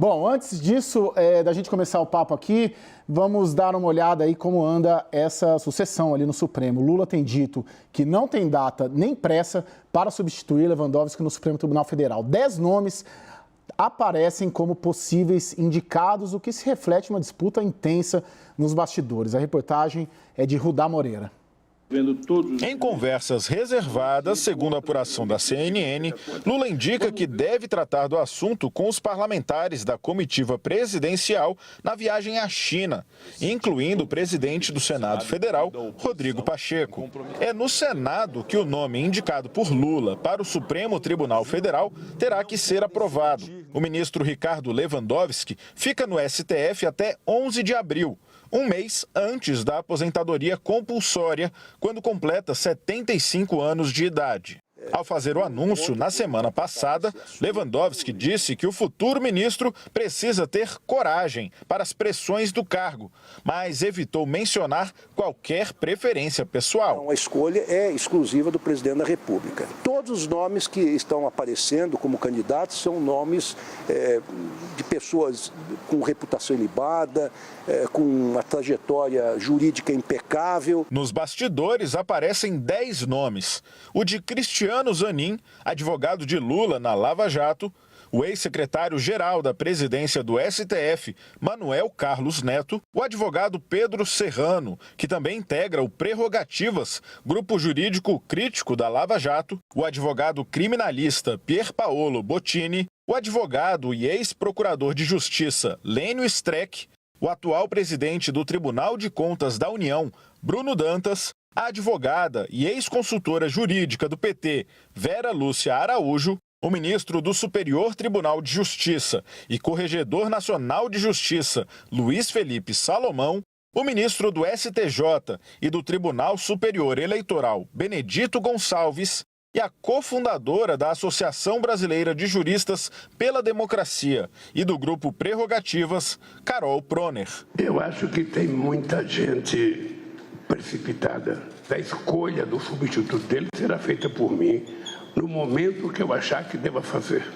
Bom, antes disso, da gente começar o papo aqui, vamos dar uma olhada aí como anda essa sucessão ali no Supremo. Lula tem dito que não tem data nem pressa para substituir Lewandowski no Supremo Tribunal Federal. 10 nomes aparecem como possíveis indicados, o que se reflete uma disputa intensa nos bastidores. A reportagem é de Rudá Moreira. Em conversas reservadas, segundo a apuração da CNN, Lula indica que deve tratar do assunto com os parlamentares da comitiva presidencial na viagem à China, incluindo o presidente do Senado Federal, Rodrigo Pacheco. É no Senado que o nome indicado por Lula para o Supremo Tribunal Federal terá que ser aprovado. O ministro Ricardo Lewandowski fica no STF até 11 de abril. Um mês antes da aposentadoria compulsória, quando completa 75 anos de idade. Ao fazer o anúncio na semana passada, Lewandowski disse que o futuro ministro precisa ter coragem para as pressões do cargo, mas evitou mencionar qualquer preferência pessoal. A escolha é exclusiva do presidente da República. Todos os nomes que estão aparecendo como candidatos são nomes de pessoas com reputação ilibada, com uma trajetória jurídica impecável. Nos bastidores aparecem 10 nomes. O de Cristiano Zanin, advogado de Lula na Lava Jato, o ex-secretário-geral da presidência do STF, Manuel Carlos Neto, o advogado Pedro Serrano, que também integra o Prerrogativas, grupo jurídico crítico da Lava Jato, o advogado criminalista Pier Paolo Bottini, o advogado e ex-procurador de Justiça Lênio Streck, o atual presidente do Tribunal de Contas da União, Bruno Dantas, a advogada e ex-consultora jurídica do PT, Vera Lúcia Araújo, o ministro do Superior Tribunal de Justiça e corregedor nacional de Justiça, Luiz Felipe Salomão, o ministro do STJ e do Tribunal Superior Eleitoral, Benedito Gonçalves, e a cofundadora da Associação Brasileira de Juristas pela Democracia e do Grupo Prerrogativas, Carol Proner. Eu acho que tem muita gente precipitada. A escolha do substituto dele será feita por mim no momento que eu achar que deva fazer.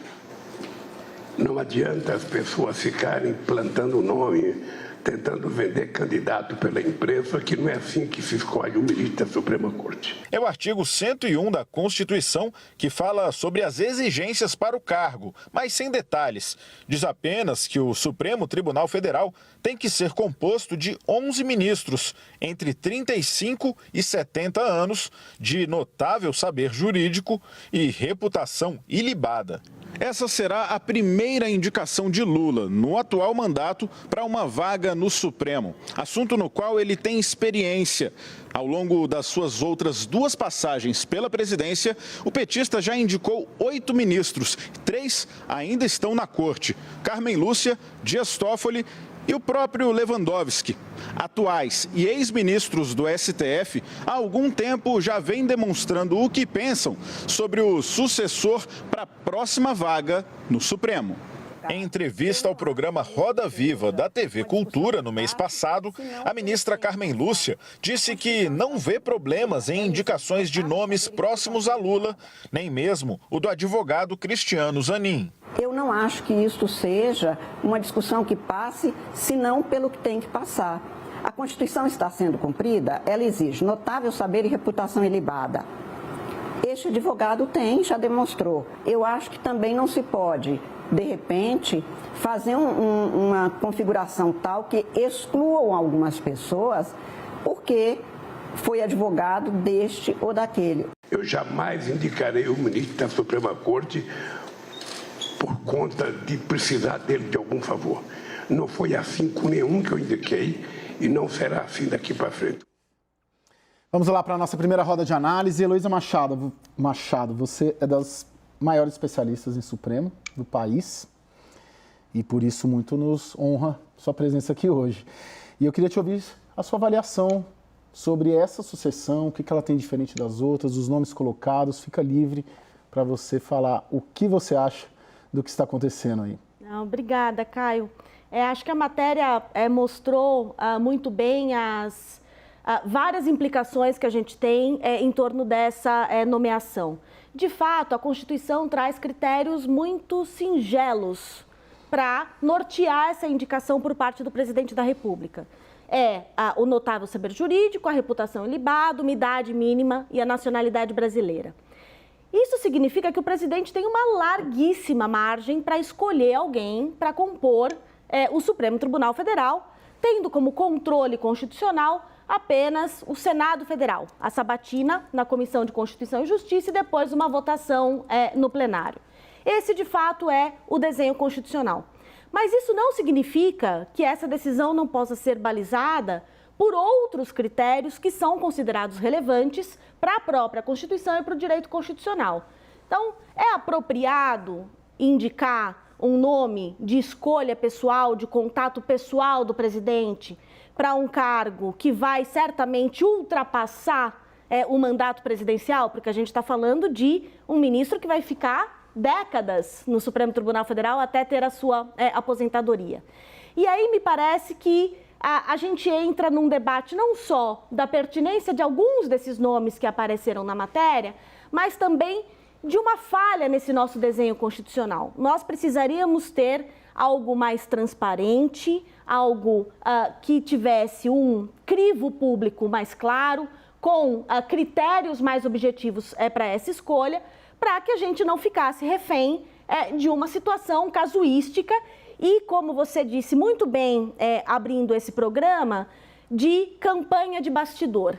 Não adianta as pessoas ficarem plantando o nome, tentando vender candidato pela imprensa, que não é assim que se escolhe o ministro da Suprema Corte. É o artigo 101 da Constituição que fala sobre as exigências para o cargo, mas sem detalhes. Diz apenas que o Supremo Tribunal Federal tem que ser composto de 11 ministros, entre 35 e 70 anos, de notável saber jurídico e reputação ilibada. Essa será a primeira indicação de Lula, no atual mandato, para uma vaga no Supremo, assunto no qual ele tem experiência. Ao longo das suas outras 2 passagens pela presidência, o petista já indicou 8 ministros, 3 ainda estão na corte: Carmen Lúcia, Dias Toffoli e o próprio Lewandowski. Atuais e ex-ministros do STF, há algum tempo já vêm demonstrando o que pensam sobre o sucessor para a próxima vaga no Supremo. Em entrevista ao programa Roda Viva da TV Cultura no mês passado, a ministra Carmen Lúcia disse que não vê problemas em indicações de nomes próximos a Lula, nem mesmo o do advogado Cristiano Zanin. Eu não acho que isto seja uma discussão que passe, senão pelo que tem que passar. A Constituição está sendo cumprida, ela exige notável saber e reputação ilibada. Este advogado tem, já demonstrou. Eu acho que também não se pode, de repente, fazer uma configuração tal que excluam algumas pessoas porque foi advogado deste ou daquele. Eu jamais indicarei o ministro da Suprema Corte por conta de precisar dele de algum favor. Não foi assim com nenhum que eu indiquei e não será assim daqui para frente. Vamos lá para a nossa primeira roda de análise. Heloísa Machado, você é das maiores especialistas em Supremo do país e por isso muito nos honra sua presença aqui hoje. E eu queria te ouvir a sua avaliação sobre essa sucessão, o que ela tem diferente das outras, os nomes colocados. Fica livre para você falar o que você acha do que está acontecendo aí. Não, obrigada, Caio. Acho que a matéria mostrou muito bem as várias implicações que a gente tem em torno dessa nomeação. De fato, a Constituição traz critérios muito singelos para nortear essa indicação por parte do presidente da República. O notável saber jurídico, a reputação ilibada, uma idade mínima e a nacionalidade brasileira. Isso significa que o presidente tem uma larguíssima margem para escolher alguém para compor o Supremo Tribunal Federal, tendo como controle constitucional apenas o Senado Federal, a sabatina na Comissão de Constituição e Justiça e depois uma votação no plenário. Esse, de fato, é o desenho constitucional. Mas isso não significa que essa decisão não possa ser balizada por outros critérios que são considerados relevantes para a própria Constituição e para o direito constitucional. Então, é apropriado indicar um nome de escolha pessoal, de contato pessoal do presidente para um cargo que vai certamente ultrapassar o mandato presidencial? Porque a gente está falando de um ministro que vai ficar décadas no Supremo Tribunal Federal até ter a sua aposentadoria. E aí me parece que a gente entra num debate não só da pertinência de alguns desses nomes que apareceram na matéria, mas também de uma falha nesse nosso desenho constitucional. Nós precisaríamos ter algo mais transparente, algo que tivesse um crivo público mais claro, com critérios mais objetivos para essa escolha, para que a gente não ficasse refém de uma situação casuística e, como você disse muito bem, abrindo esse programa, de campanha de bastidor.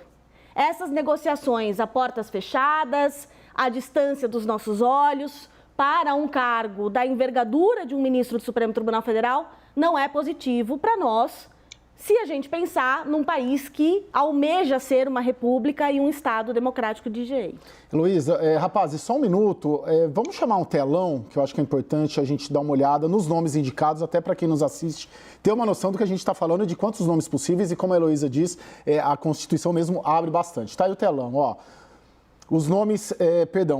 Essas negociações a portas fechadas, à distância dos nossos olhos, para um cargo da envergadura de um ministro do Supremo Tribunal Federal, não é positivo para nós, se a gente pensar num país que almeja ser uma república e um Estado democrático de direito. Heloísa, rapazes, só um minuto. Vamos chamar um telão, que eu acho que é importante a gente dar uma olhada nos nomes indicados, até para quem nos assiste ter uma noção do que a gente está falando, de quantos nomes possíveis, e como a Heloísa diz, a Constituição mesmo abre bastante. Tá aí o telão, ó. Os nomes,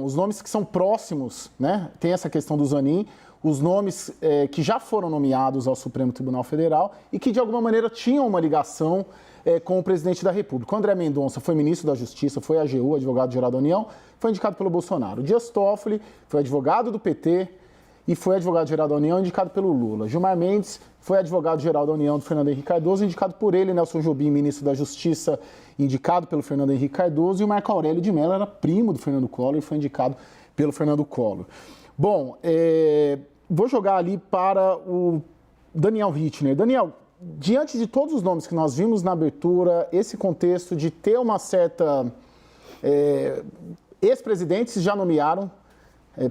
os nomes que são próximos, né? Tem essa questão do Zanin, os nomes que já foram nomeados ao Supremo Tribunal Federal e que, de alguma maneira, tinham uma ligação com o presidente da República. O André Mendonça foi ministro da Justiça, foi AGU, advogado-geral da União, foi indicado pelo Bolsonaro. O Dias Toffoli foi advogado do PT e foi advogado-geral da União, indicado pelo Lula. Gilmar Mendes foi advogado-geral da União do Fernando Henrique Cardoso, indicado por ele. Nelson Jobim, ministro da Justiça, indicado pelo Fernando Henrique Cardoso. E o Marco Aurélio de Mello era primo do Fernando Collor e foi indicado pelo Fernando Collor. Bom, vou jogar ali para o Daniel Rittner. Daniel, diante de todos os nomes que nós vimos na abertura, esse contexto de ter uma certa... ex-presidentes já nomearam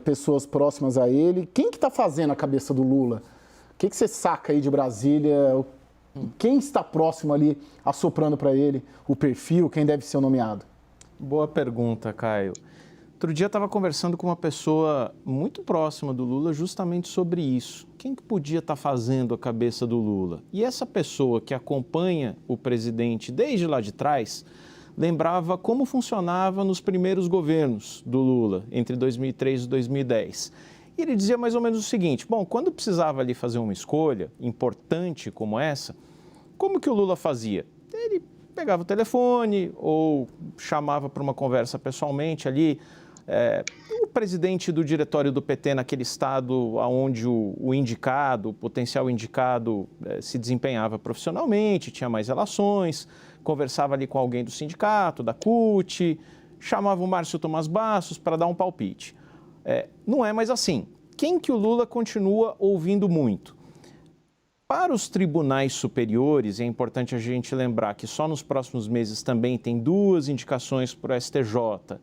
pessoas próximas a ele. Quem que está fazendo a cabeça do Lula? O que você saca aí de Brasília? Quem está próximo ali, assoprando para ele o perfil, quem deve ser nomeado? Boa pergunta, Caio. Outro dia eu estava conversando com uma pessoa muito próxima do Lula justamente sobre isso. Quem que podia estar fazendo a cabeça do Lula? E essa pessoa que acompanha o presidente desde lá de trás lembrava como funcionava nos primeiros governos do Lula, entre 2003 e 2010. E ele dizia mais ou menos o seguinte: bom, quando precisava ali fazer uma escolha importante como essa, como que o Lula fazia? Ele pegava o telefone ou chamava para uma conversa pessoalmente ali o presidente do diretório do PT naquele estado onde o indicado, o potencial indicado, se desempenhava profissionalmente, tinha mais relações, conversava ali com alguém do sindicato, da CUT, chamava o Márcio Tomás Bastos para dar um palpite. Não é mais assim. Quem que o Lula continua ouvindo muito? Para os tribunais superiores, é importante a gente lembrar que só nos próximos meses também tem 2 indicações para o STJ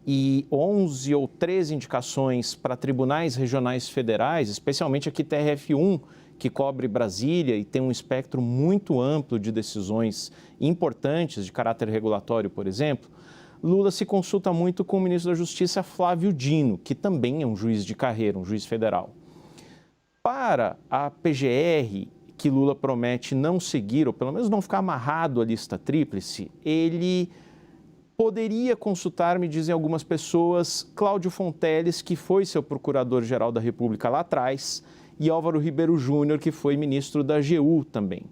e 11 ou 13 indicações para tribunais regionais federais, especialmente aqui TRF1, que cobre Brasília e tem um espectro muito amplo de decisões importantes de caráter regulatório, por exemplo. Lula se consulta muito com o ministro da Justiça, Flávio Dino, que também é um juiz de carreira, um juiz federal. Para a PGR, que Lula promete não seguir, ou pelo menos não ficar amarrado à lista tríplice, ele poderia consultar, me dizem algumas pessoas, Cláudio Fonteles, que foi seu procurador-geral da República lá atrás, e Álvaro Ribeiro Júnior, que foi ministro da AGU também.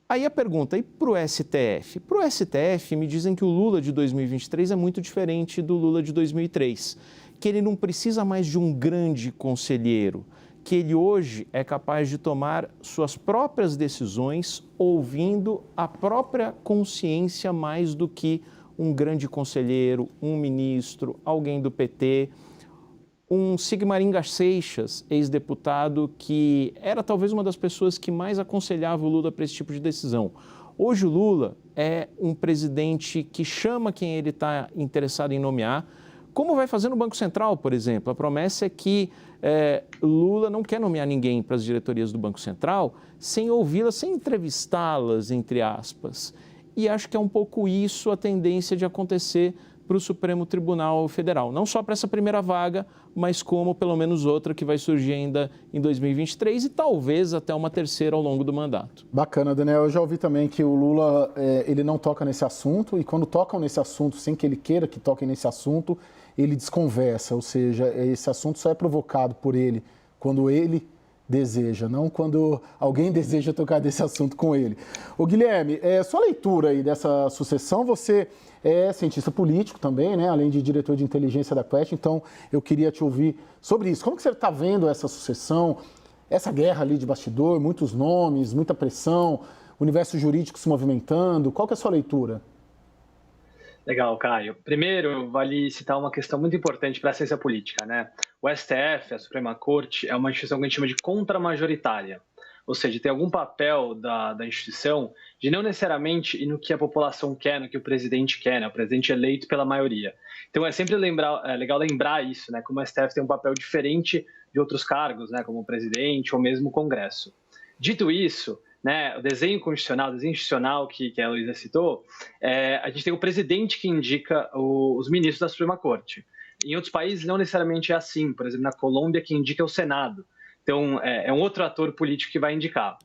Aí a pergunta, e para o STF? Para o STF, me dizem que o Lula de 2023 é muito diferente do Lula de 2003, que ele não precisa mais de um grande conselheiro, que ele hoje é capaz de tomar suas próprias decisões ouvindo a própria consciência mais do que um grande conselheiro, um ministro, alguém do PT, um Sigmaringa Seixas, ex-deputado, que era talvez uma das pessoas que mais aconselhava o Lula para esse tipo de decisão. Hoje o Lula é um presidente que chama quem ele está interessado em nomear, como vai fazer no Banco Central, por exemplo. A promessa é que Lula não quer nomear ninguém para as diretorias do Banco Central sem ouvi-las, sem entrevistá-las, entre aspas. E acho que é um pouco isso a tendência de acontecer para o Supremo Tribunal Federal. Não só para essa primeira vaga, mas como pelo menos outra que vai surgir ainda em 2023 e talvez até uma terceira ao longo do mandato. Bacana, Daniel. Eu já ouvi também que o Lula ele não toca nesse assunto e quando tocam nesse assunto, sem que ele queira que toquem nesse assunto, ele desconversa, ou seja, esse assunto só é provocado por ele quando ele deseja, não quando alguém deseja tocar desse assunto com ele. Ô Guilherme, sua leitura aí dessa sucessão, você é cientista político também, né? Além de diretor de inteligência da Quest, então eu queria te ouvir sobre isso. Como que você está vendo essa sucessão, essa guerra ali de bastidor, muitos nomes, muita pressão, o universo jurídico se movimentando, qual que é a sua leitura? Legal, Caio. Primeiro, vale citar uma questão muito importante para a ciência política, né? O STF, a Suprema Corte, é uma instituição que a gente chama de contramajoritária, ou seja, tem algum papel da instituição de não necessariamente ir no que a população quer, no que o presidente quer, né? O presidente é eleito pela maioria. Então é sempre legal lembrar isso, né? Como o STF tem um papel diferente de outros cargos, né? Como o presidente ou mesmo o Congresso. Dito isso, né, o desenho constitucional, o desenho institucional que a Luísa citou, a gente tem o presidente que indica os ministros da Suprema Corte. Em outros países não necessariamente é assim, por exemplo, na Colômbia quem indica é o Senado. Então é um outro ator político que vai indicar.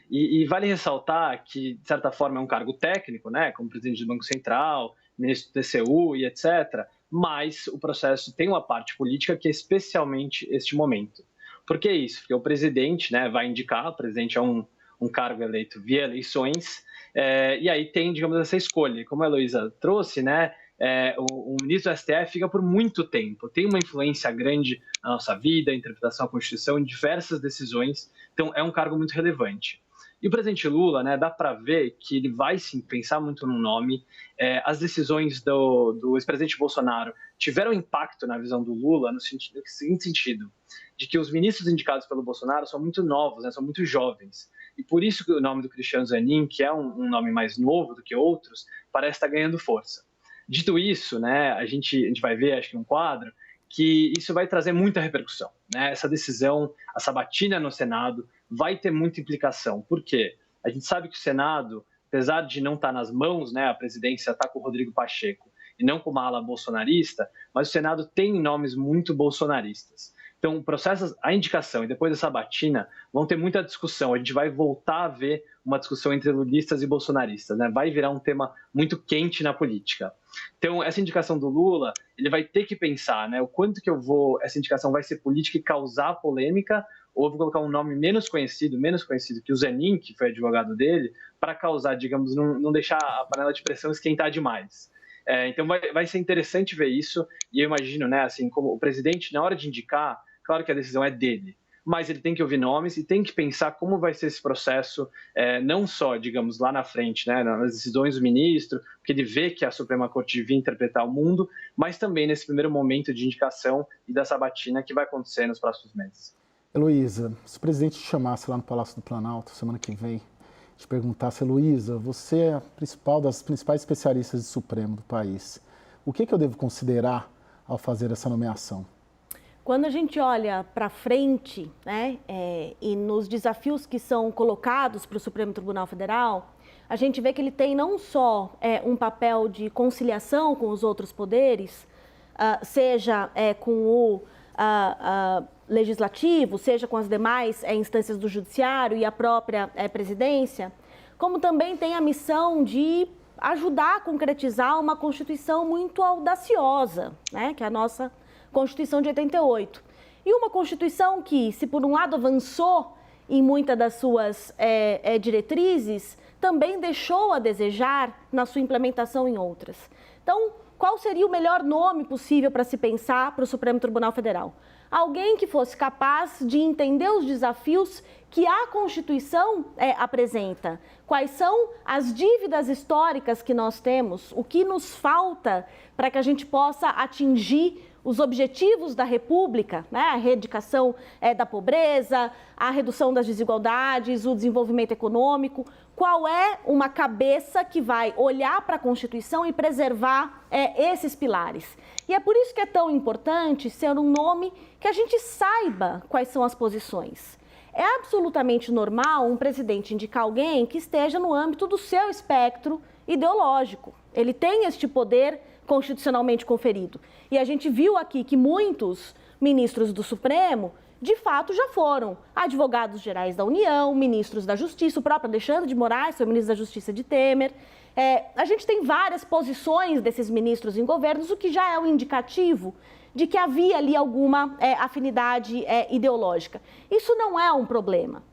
E vale ressaltar que, de certa forma, é um cargo técnico, né, como presidente do Banco Central, ministro do TCU e etc., mas o processo tem uma parte política que é especialmente este momento. Por que isso? Porque o presidente, né, vai indicar, o presidente é um cargo eleito via eleições, e aí tem, digamos, essa escolha. Como a Heloísa trouxe, né, o ministro do STF fica por muito tempo, tem uma influência grande na nossa vida, interpretação da Constituição, em diversas decisões, então é um cargo muito relevante. E o presidente Lula, né, dá para ver que ele vai sim pensar muito no nome. As decisões do ex-presidente Bolsonaro tiveram impacto na visão do Lula no seguinte sentido, de que os ministros indicados pelo Bolsonaro são muito novos, né, são muito jovens. E por isso que o nome do Cristiano Zanin, que é um nome mais novo do que outros, parece estar ganhando força. Dito isso, né, a gente vai ver, acho que um quadro, que isso vai trazer muita repercussão, né? Essa decisão, a sabatina no Senado, vai ter muita implicação. Por quê? A gente sabe que o Senado, apesar de não estar nas mãos, né, a presidência está com o Rodrigo Pacheco e não com uma ala bolsonarista, mas o Senado tem nomes muito bolsonaristas. Então, o processo, a indicação e depois a sabatina vão ter muita discussão. A gente vai voltar a ver uma discussão entre lulistas e bolsonaristas, né? Vai virar um tema muito quente na política. Então, essa indicação do Lula, ele vai ter que pensar, né? O quanto que essa indicação vai ser política e causar polêmica, ou eu vou colocar um nome menos conhecido que o Zanin, que foi advogado dele, para causar, digamos, não deixar a panela de pressão esquentar demais. Então, vai ser interessante ver isso, e eu imagino, né, assim, como o presidente, na hora de indicar, claro que a decisão é dele, mas ele tem que ouvir nomes e tem que pensar como vai ser esse processo, não só, digamos, lá na frente, né, nas decisões do ministro, porque ele vê que a Suprema Corte devia interpretar o mundo, mas também nesse primeiro momento de indicação e da sabatina que vai acontecer nos próximos meses. Heloísa, se o presidente te chamasse lá no Palácio do Planalto semana que vem, te perguntasse, Heloísa, você é a principal das principais especialistas de Supremo do país, o que eu devo considerar ao fazer essa nomeação? Quando a gente olha para frente, né, e nos desafios que são colocados para o Supremo Tribunal Federal, a gente vê que ele tem não só um papel de conciliação com os outros poderes, seja com o legislativo, seja com as demais instâncias do judiciário e a própria presidência, como também tem a missão de ajudar a concretizar uma Constituição muito audaciosa, né, que é a nossa Constituição de 88. E uma Constituição que, se por um lado avançou em muitas das suas diretrizes, também deixou a desejar na sua implementação em outras. Então, qual seria o melhor nome possível para se pensar para o Supremo Tribunal Federal? alguém que fosse capaz de entender os desafios que a Constituição apresenta. Quais são as dívidas históricas que nós temos, o que nos falta para que a gente possa atingir os objetivos da República, né? A erradicação da pobreza, a redução das desigualdades, o desenvolvimento econômico. Qual é uma cabeça que vai olhar para a Constituição e preservar esses pilares? E é por isso que é tão importante ser um nome que a gente saiba quais são as posições. É absolutamente normal um presidente indicar alguém que esteja no âmbito do seu espectro ideológico. Ele tem este poder constitucionalmente conferido. E a gente viu aqui que muitos ministros do Supremo, de fato, já foram advogados gerais da União, ministros da Justiça, o próprio Alexandre de Moraes foi ministro da Justiça de Temer. A gente tem várias posições desses ministros em governos, o que já é um indicativo de que havia ali alguma afinidade ideológica. Isso não é um problema.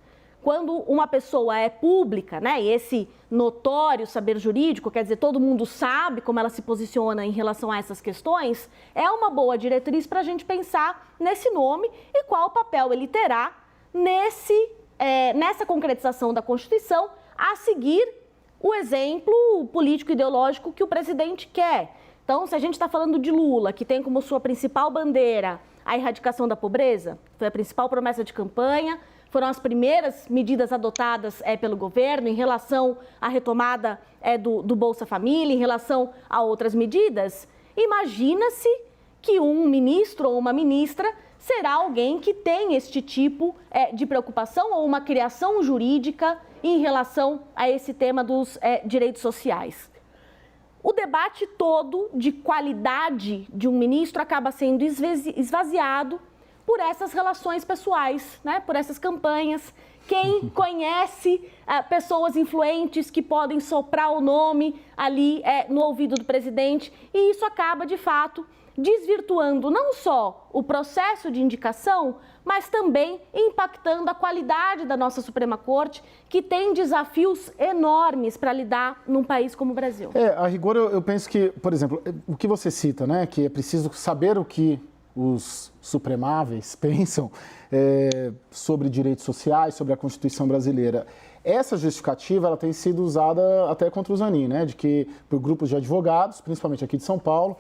Quando uma pessoa é pública, né, e esse notório saber jurídico, quer dizer, todo mundo sabe como ela se posiciona em relação a essas questões, é uma boa diretriz para a gente pensar nesse nome e qual papel ele terá nessa concretização da Constituição, a seguir o exemplo político-ideológico que o presidente quer. Então, se a gente está falando de Lula, que tem como sua principal bandeira a erradicação da pobreza, foi a principal promessa de campanha, foram as primeiras medidas adotadas pelo governo em relação à retomada do Bolsa Família, em relação a outras medidas. Imagina-se que um ministro ou uma ministra será alguém que tem este tipo de preocupação ou uma criação jurídica em relação a esse tema dos direitos sociais. O debate todo de qualidade de um ministro acaba sendo esvaziado por essas relações pessoais, né? Por essas campanhas. Quem conhece pessoas influentes que podem soprar o nome ali no ouvido do presidente, e isso acaba, de fato, desvirtuando não só o processo de indicação, mas também impactando a qualidade da nossa Suprema Corte, que tem desafios enormes para lidar num país como o Brasil. A rigor, eu penso que, por exemplo, o que você cita, né, que é preciso saber o que os supremáveis pensam sobre direitos sociais, sobre a Constituição brasileira. Essa justificativa ela tem sido usada até contra o Zanin, né, de que por grupos de advogados, principalmente aqui de São Paulo,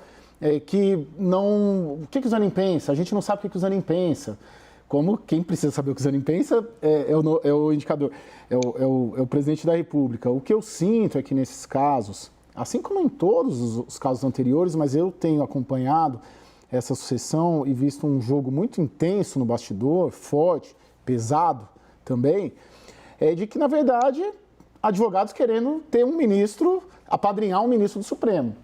que não... O que o Zanin pensa? A gente não sabe o que o Zanin pensa. Como quem precisa saber o que o Zanin pensa é o indicador, é o presidente da República. O que eu sinto é que nesses casos, assim como em todos os casos anteriores, mas eu tenho acompanhado essa sucessão e visto um jogo muito intenso no bastidor, forte, pesado também, de que, na verdade, advogados querendo ter um ministro, apadrinhar um ministro do Supremo.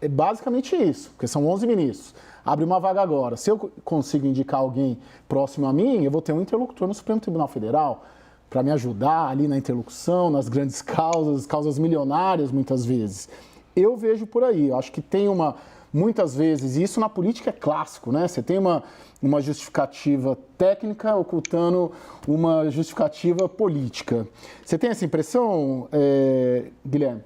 É basicamente isso, porque são 11 ministros. Abre uma vaga agora. Se eu consigo indicar alguém próximo a mim, eu vou ter um interlocutor no Supremo Tribunal Federal para me ajudar ali na interlocução, nas grandes causas milionárias, muitas vezes. Eu vejo por aí. Eu acho que tem muitas vezes, e isso na política é clássico, né? Você tem uma justificativa técnica ocultando uma justificativa política. Você tem essa impressão, Guilherme?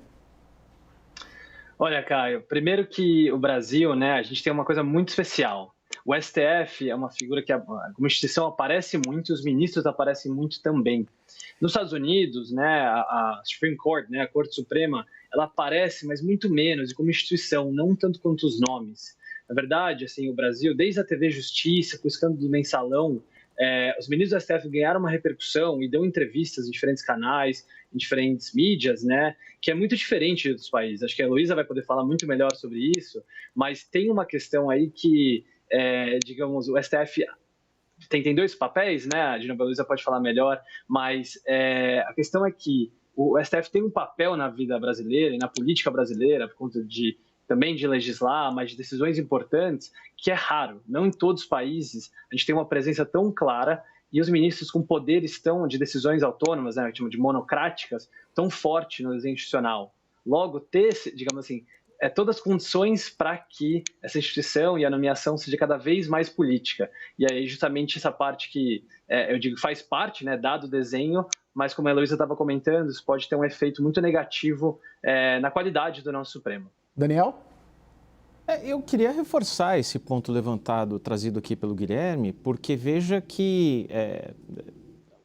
Olha, Caio, primeiro que o Brasil, né, a gente tem uma coisa muito especial. O STF é uma figura que como instituição aparece muito, os ministros aparecem muito também. Nos Estados Unidos, né, a Supreme Court, né, a Corte Suprema, ela aparece, mas muito menos, e como instituição, não tanto quanto os nomes. Na verdade, assim, o Brasil, desde a TV Justiça, com o escândalo do Mensalão, os ministros do STF ganharam uma repercussão e dão entrevistas em diferentes canais, em diferentes mídias, né, que é muito diferente dos países. Acho que a Heloísa vai poder falar muito melhor sobre isso, mas tem uma questão aí que, digamos, o STF tem dois papéis, né, a Heloísa pode falar melhor, mas a questão é que o STF tem um papel na vida brasileira e na política brasileira, por conta também de legislar, mas de decisões importantes, que é raro. Não em todos os países a gente tem uma presença tão clara e os ministros com poderes de decisões autônomas, né, de monocráticas, tão forte no desenho institucional. Logo, ter, digamos assim, todas as condições para que essa instituição e a nomeação seja cada vez mais política. E aí, justamente, essa parte que, eu digo, faz parte, né, dado o desenho, mas como a Heloísa estava comentando, isso pode ter um efeito muito negativo na qualidade do nosso Supremo. Daniel? Eu queria reforçar esse ponto levantado, trazido aqui pelo Guilherme, porque veja que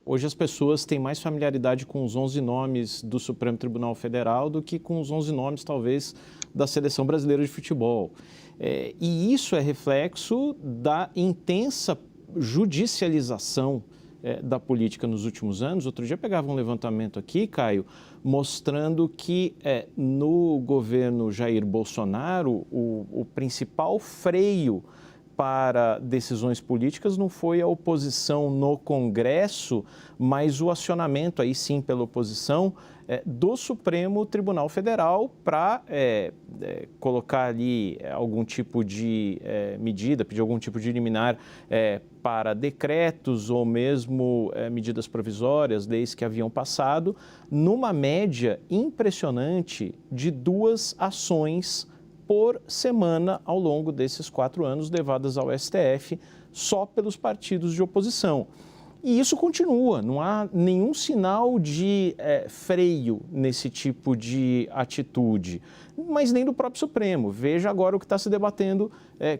hoje as pessoas têm mais familiaridade com os 11 nomes do Supremo Tribunal Federal do que com os 11 nomes, talvez, da Seleção Brasileira de Futebol. E isso é reflexo da intensa judicialização da política nos últimos anos. Outro dia pegava um levantamento aqui, Caio, mostrando que no governo Jair Bolsonaro o principal freio para decisões políticas não foi a oposição no Congresso, mas o acionamento, aí sim, pela oposição, do Supremo Tribunal Federal para colocar ali algum tipo de medida, pedir algum tipo de liminar para decretos ou mesmo medidas provisórias, leis que haviam passado, numa média impressionante de 2 ações por semana ao longo desses 4 anos, levadas ao STF só pelos partidos de oposição. E isso continua, não há nenhum sinal de freio nesse tipo de atitude, mas nem do próprio Supremo. Veja agora o que está se debatendo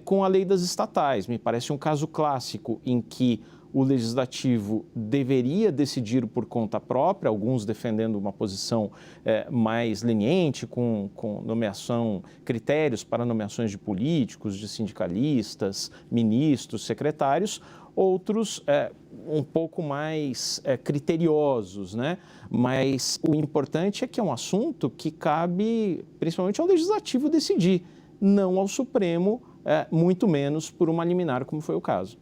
com a lei das estatais. Me parece um caso clássico em que o Legislativo deveria decidir por conta própria, alguns defendendo uma posição mais leniente, com nomeação, critérios para nomeações de políticos, de sindicalistas, ministros, secretários, outros um pouco mais criteriosos, né? Mas o importante é que é um assunto que cabe principalmente ao Legislativo decidir, não ao Supremo, muito menos por uma liminar, como foi o caso.